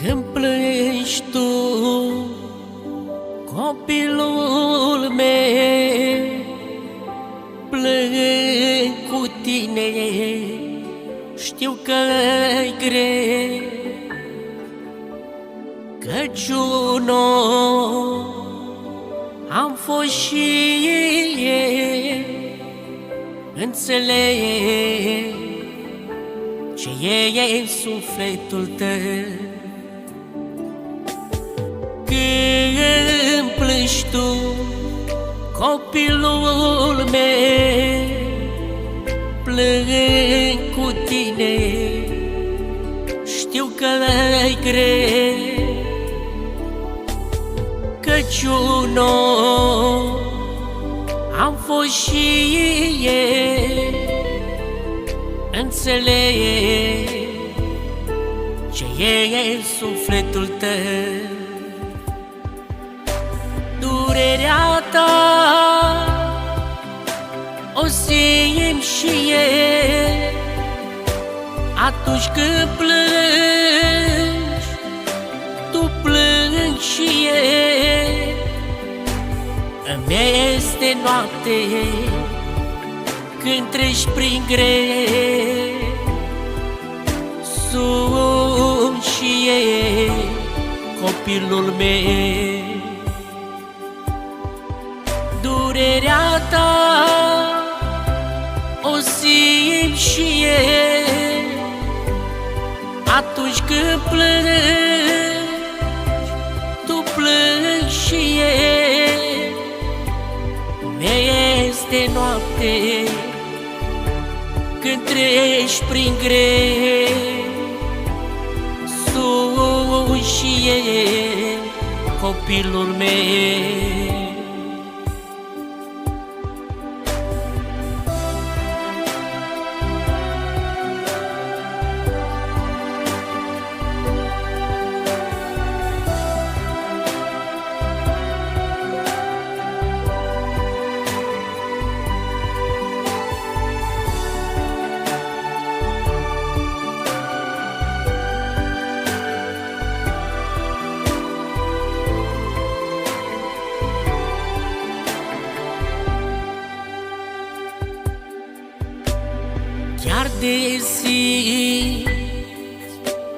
Când plângi tu, copilul meu, plâng cu tine, știu că-i greu, căci am fost și eu, înțeleg ce e sufletul tău. Când plângi tu, copilul meu, plâng cu tine, știu că-i greu, căci am fost și eu, înțeleg ce e sufletul tău. Durerea ta o simt și eu atunci când plângi, tu plângi și eu. Îmi este noapte când treci prin greu, sunt și eu, copilul meu. Durerea ta o simt și eu atunci când plângi, tu plângi și eu. Mi-este noapte când treci prin greu, sunt și eu, copilul meu. Chiar de zi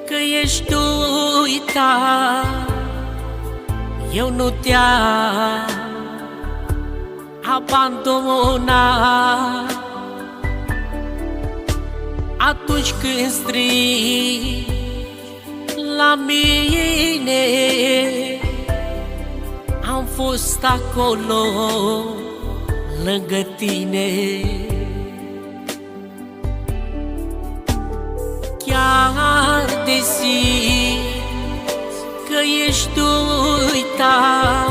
că ești uitat, eu nu te-am abandonat. Atunci când strigi la mine, am fost acolo lângă tine. Chiar de zi că ești uitat,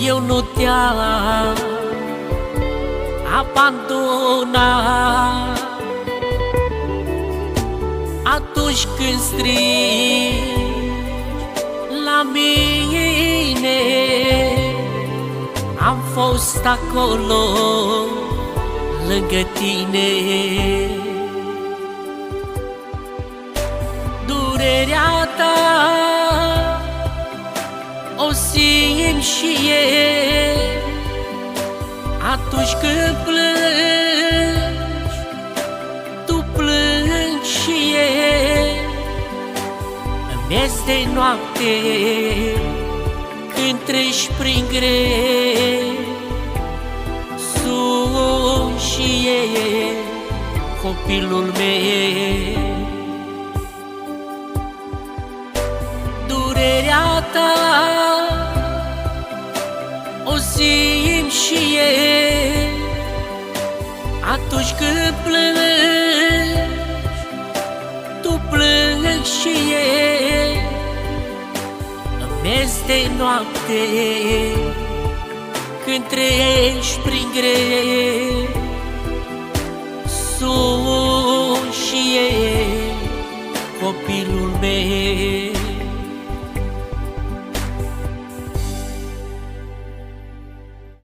eu nu te-am abandonat. Atunci când strigi la mine, am fost acolo lângă tine. Durerea ta o simt și eu atunci când plângi, tu plângi și eu. Îmi este noapte când treci prin greu, sunt și eu, copilul meu. Durerea ta o simt și eu atunci când plângi, tu plângi și eu. Îmi este noapte când treci prin greu, sunt și eu, copilul meu.